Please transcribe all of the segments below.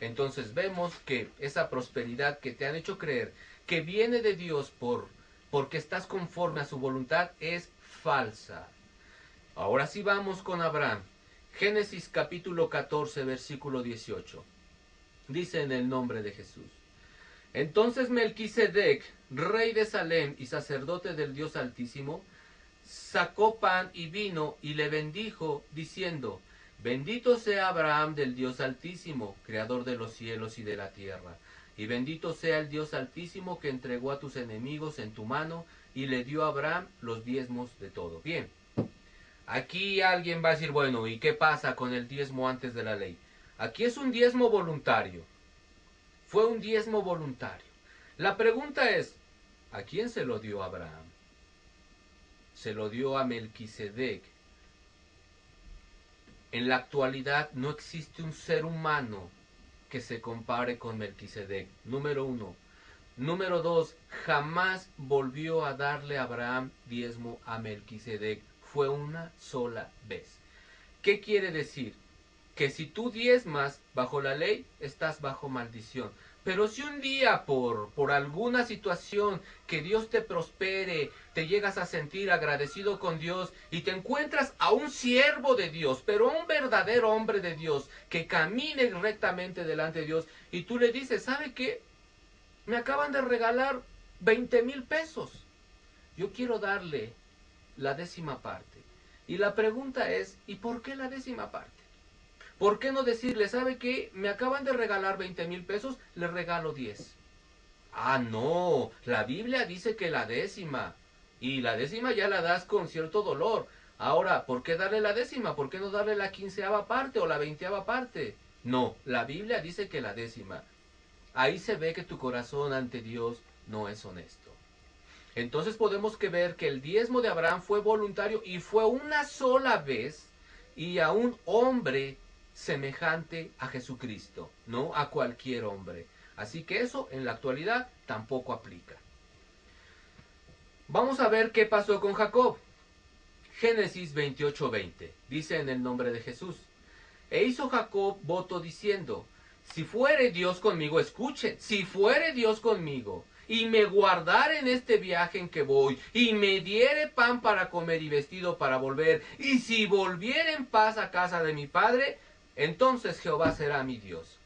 Entonces vemos que esa prosperidad que te han hecho creer que viene de Dios porque estás conforme a su voluntad es falsa. Ahora sí vamos con Abraham. Génesis capítulo 14, versículo 18. Dice en el nombre de Jesús. Entonces Melquisedec, rey de Salem y sacerdote del Dios Altísimo, sacó pan y vino y le bendijo, diciendo: Bendito sea Abraham del Dios Altísimo, creador de los cielos y de la tierra. Y bendito sea el Dios Altísimo que entregó a tus enemigos en tu mano y le dio a Abraham los diezmos de todo. Bien, aquí alguien va a decir, bueno, ¿y qué pasa con el diezmo antes de la ley? Aquí es un diezmo voluntario. Fue un diezmo voluntario. La pregunta es, ¿a quién se lo dio Abraham? Se lo dio a Melquisedec. En la actualidad no existe un ser humano que se compare con Melquisedec. Número uno. Número dos, jamás volvió a darle Abraham diezmo a Melquisedec. Fue una sola vez. ¿Qué quiere decir? Que si tú diezmas bajo la ley, estás bajo maldición. Pero si un día por alguna situación que Dios te prospere, te llegas a sentir agradecido con Dios y te encuentras a un siervo de Dios, pero un verdadero hombre de Dios, que camine rectamente delante de Dios, y tú le dices, ¿sabe qué? Me acaban de regalar 20,000 pesos. Yo quiero darle la 10ª parte. Y la pregunta es, ¿y por qué la 10ª parte? ¿Por qué no decirle, sabe qué? Me acaban de regalar 20,000 pesos, le regalo 10. Ah, no, la Biblia dice que la 10ª. Y la 10ª ya la das con cierto dolor. Ahora, ¿por qué darle la 10ª? ¿Por qué no darle la 15ª parte o la 20ª parte? No, la Biblia dice que la 10ª. Ahí se ve que tu corazón ante Dios no es honesto. Entonces podemos ver que el diezmo de Abraham fue voluntario y fue una sola vez, y a un hombre semejante a Jesucristo, no a cualquier hombre. Así que eso en la actualidad tampoco aplica. Vamos a ver qué pasó con Jacob. Génesis 28:20 dice en el nombre de Jesús: E hizo Jacob voto diciendo: Si fuere Dios conmigo, escuchen, si fuere Dios conmigo, y me guardare en este viaje en que voy, y me diere pan para comer y vestido para volver, y si volviere en paz a casa de mi padre, entonces Jehová será mi Dios.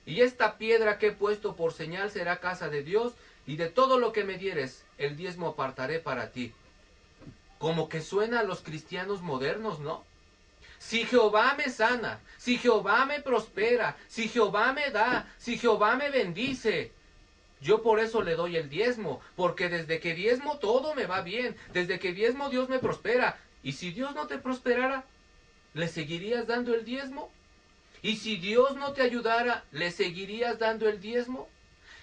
Y esta piedra que he puesto por señal será casa de Dios, y de todo lo que me dieres, el diezmo apartaré para ti. Como que suena a los cristianos modernos, ¿no? Si Jehová me sana, si Jehová me prospera, si Jehová me da, si Jehová me bendice, yo por eso le doy el diezmo, porque desde que diezmo todo me va bien, desde que diezmo Dios me prospera. Y si Dios no te prosperara, ¿le seguirías dando el diezmo? Y si Dios no te ayudara, ¿le seguirías dando el diezmo?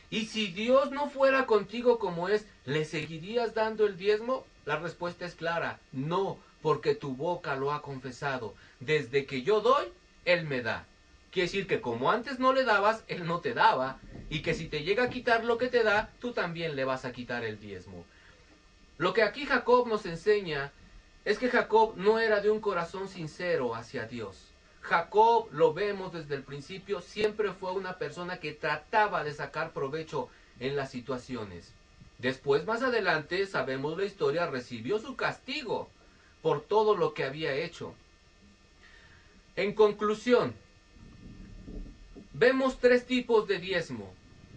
Y si Dios no fuera contigo como es, ¿le seguirías dando el diezmo? La respuesta es clara, no, porque tu boca lo ha confesado. Desde que yo doy, Él me da. Quiere decir que como antes no le dabas, Él no te daba, y que si te llega a quitar lo que te da, tú también le vas a quitar el diezmo. Lo que aquí Jacob nos enseña es que Jacob no era de un corazón sincero hacia Dios. Jacob, lo vemos desde el principio, siempre fue una persona que trataba de sacar provecho en las situaciones. Después, más adelante, sabemos la historia, recibió su castigo por todo lo que había hecho. En conclusión, vemos 3 tipos de diezmo.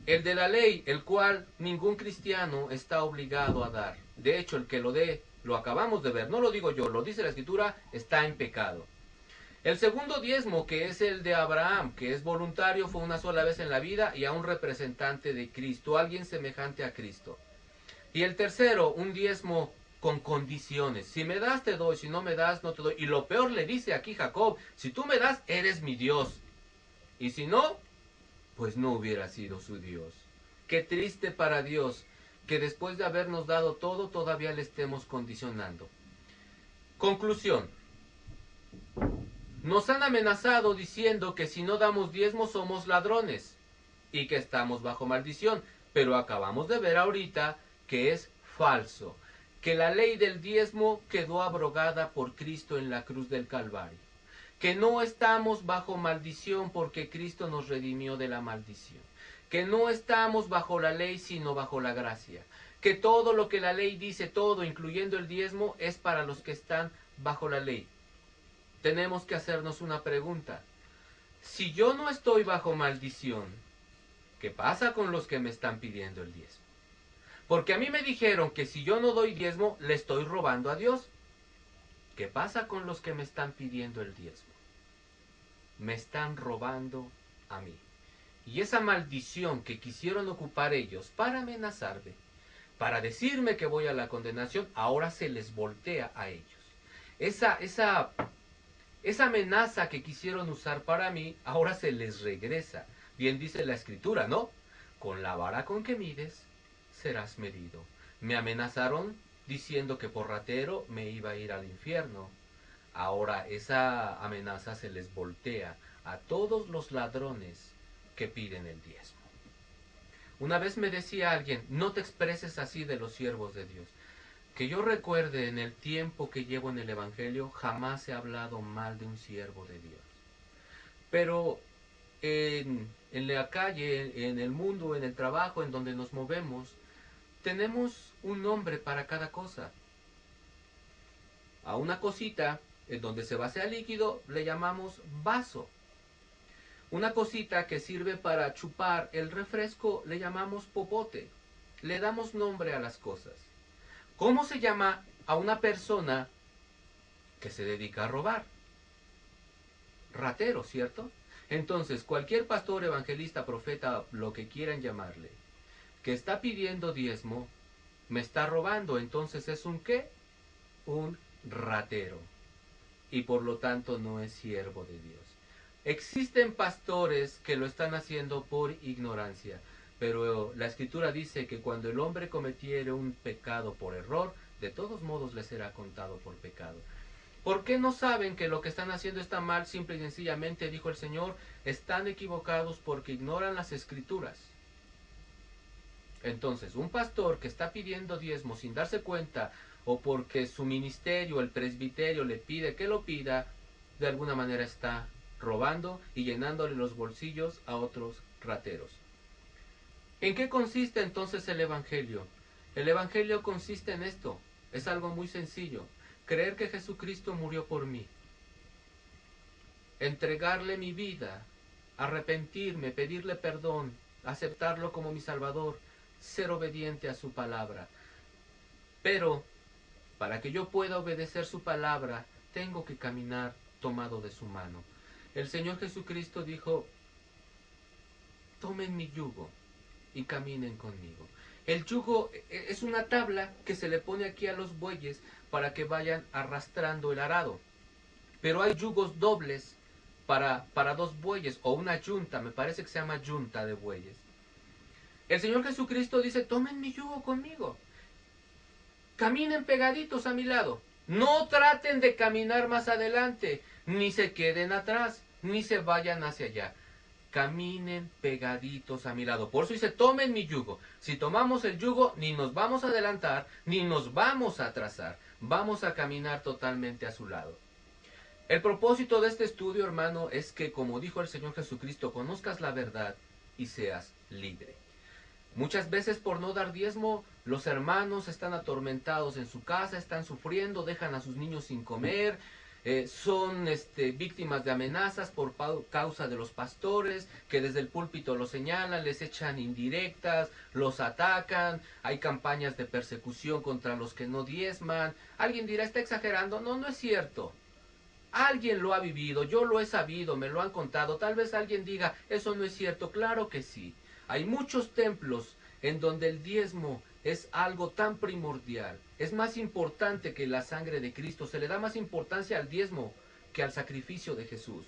El de la ley, el cual ningún cristiano está obligado a dar. De hecho, el que lo dé, lo acabamos de ver, no lo digo yo, lo dice la Escritura, está en pecado. El segundo diezmo, que es el de Abraham, que es voluntario, fue una sola vez en la vida y a un representante de Cristo, alguien semejante a Cristo. Y el tercero, un diezmo con condiciones. Si me das, te doy, si no me das, no te doy. Y lo peor le dice aquí Jacob, si tú me das, eres mi Dios. Y si no, pues no hubiera sido su Dios. Qué triste para Dios que después de habernos dado todo, todavía le estemos condicionando. Conclusión. Nos han amenazado diciendo que si no damos diezmo somos ladrones y que estamos bajo maldición, pero acabamos de ver ahorita que es falso, que la ley del diezmo quedó abrogada por Cristo en la cruz del Calvario, que no estamos bajo maldición porque Cristo nos redimió de la maldición, que no estamos bajo la ley sino bajo la gracia, que todo lo que la ley dice, todo, incluyendo el diezmo, es para los que están bajo la ley. Tenemos que hacernos una pregunta. Si yo no estoy bajo maldición, ¿qué pasa con los que me están pidiendo el diezmo? Porque a mí me dijeron que si yo no doy diezmo, le estoy robando a Dios. ¿Qué pasa con los que me están pidiendo el diezmo? Me están robando a mí. Y esa maldición que quisieron ocupar ellos para amenazarme, para decirme que voy a la condenación, ahora se les voltea a ellos. Esa amenaza que quisieron usar para mí, ahora se les regresa. Bien dice la Escritura, ¿no? Con la vara con que mides, serás medido. Me amenazaron diciendo que por ratero me iba a ir al infierno. Ahora esa amenaza se les voltea a todos los ladrones que piden el diezmo. Una vez me decía alguien, no te expreses así de los siervos de Dios. Que yo recuerde, en el tiempo que llevo en el Evangelio, jamás he hablado mal de un siervo de Dios. Pero en la calle, en el mundo, en el trabajo, en donde nos movemos, tenemos un nombre para cada cosa. A una cosita en donde se vacía líquido le llamamos vaso. Una cosita que sirve para chupar el refresco le llamamos popote. Le damos nombre a las cosas. ¿Cómo se llama a una persona que se dedica a robar? Ratero, ¿cierto? Entonces, cualquier pastor, evangelista, profeta, lo que quieran llamarle, que está pidiendo diezmo, me está robando. Entonces, ¿es un qué? Un ratero. Y por lo tanto no es siervo de Dios. Existen pastores que lo están haciendo por ignorancia, pero la Escritura dice que cuando el hombre cometiere un pecado por error, de todos modos le será contado por pecado. ¿Por qué no saben que lo que están haciendo está mal? Simple y sencillamente, dijo el Señor, están equivocados porque ignoran las Escrituras. Entonces, un pastor que está pidiendo diezmo sin darse cuenta, o porque su ministerio, el presbiterio, le pide que lo pida, de alguna manera está robando y llenándole los bolsillos a otros rateros. ¿En qué consiste entonces el Evangelio? El Evangelio consiste en esto. Es algo muy sencillo. Creer que Jesucristo murió por mí. Entregarle mi vida. Arrepentirme, pedirle perdón, aceptarlo como mi Salvador, ser obediente a su palabra. Pero para que yo pueda obedecer su palabra, tengo que caminar tomado de su mano. El Señor Jesucristo dijo, tomen mi yugo y caminen conmigo. El yugo es una tabla que se le pone aquí a los bueyes para que vayan arrastrando el arado. Pero hay yugos dobles para dos bueyes, o una yunta, me parece que se llama yunta de bueyes. El Señor Jesucristo dice, tomen mi yugo conmigo. Caminen pegaditos a mi lado. No traten de caminar más adelante, ni se queden atrás, ni se vayan hacia allá. Caminen pegaditos a mi lado. Por eso dice, tomen mi yugo. Si tomamos el yugo, ni nos vamos a adelantar, ni nos vamos a atrasar. Vamos a caminar totalmente a su lado. El propósito de este estudio, hermano, es que, como dijo el Señor Jesucristo, conozcas la verdad y seas libre. Muchas veces por no dar diezmo, los hermanos están atormentados en su casa, están sufriendo, dejan a sus niños sin comer, son víctimas de amenazas por causa de los pastores, que desde el púlpito los señalan, les echan indirectas, los atacan, hay campañas de persecución contra los que no diezman. Alguien dirá, está exagerando. No, no es cierto. Alguien lo ha vivido, yo lo he sabido, me lo han contado. Tal vez alguien diga, eso no es cierto. Claro que sí. Hay muchos templos en donde el diezmo es algo tan primordial. Es más importante que la sangre de Cristo. Se le da más importancia al diezmo que al sacrificio de Jesús.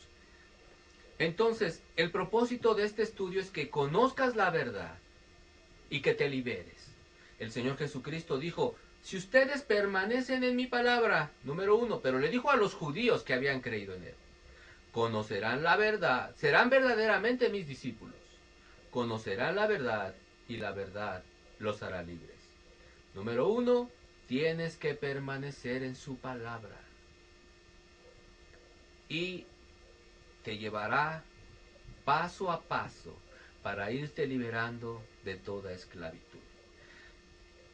Entonces, el propósito de este estudio es que conozcas la verdad y que te liberes. El Señor Jesucristo dijo, si ustedes permanecen en mi palabra, número 1, pero le dijo a los judíos que habían creído en él, conocerán la verdad, serán verdaderamente mis discípulos. Conocerán la verdad y la verdad los hará libres. Número 1, tienes que permanecer en su palabra. Y te llevará paso a paso para irte liberando de toda esclavitud.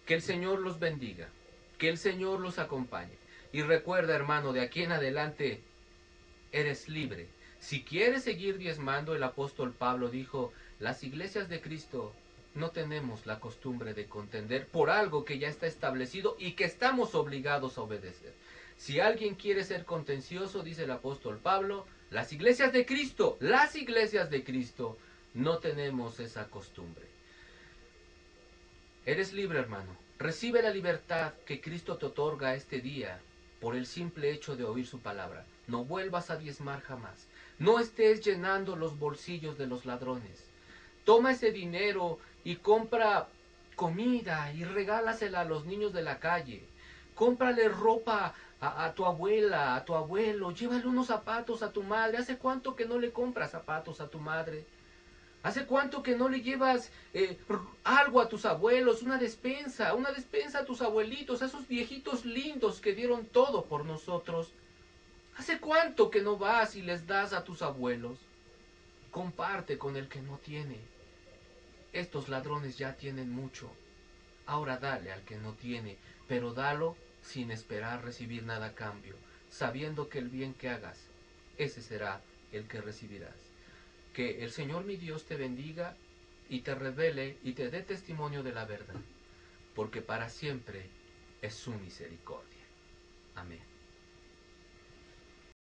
Que el Señor los bendiga, que el Señor los acompañe. Y recuerda, hermano, de aquí en adelante eres libre. Si quieres seguir diezmando, el apóstol Pablo dijo, las iglesias de Cristo no tenemos la costumbre de contender por algo que ya está establecido y que estamos obligados a obedecer. Si alguien quiere ser contencioso, dice el apóstol Pablo, las iglesias de Cristo no tenemos esa costumbre. Eres libre, hermano. Recibe la libertad que Cristo te otorga este día por el simple hecho de oír su palabra. No vuelvas a diezmar jamás. No estés llenando los bolsillos de los ladrones. Toma ese dinero y compra comida y regálasela a los niños de la calle. Cómprale ropa a tu abuela, a tu abuelo. Llévale unos zapatos a tu madre. ¿Hace cuánto que no le compras zapatos a tu madre? ¿Hace cuánto que no le llevas algo a tus abuelos? Una despensa a tus abuelitos, a esos viejitos lindos que dieron todo por nosotros. ¿Hace cuánto que no vas y les das a tus abuelos? Comparte con el que no tiene. Estos ladrones ya tienen mucho. Ahora dale al que no tiene, pero dalo sin esperar recibir nada a cambio, sabiendo que el bien que hagas, ese será el que recibirás. Que el Señor mi Dios te bendiga y te revele y te dé testimonio de la verdad, porque para siempre es su misericordia. Amén.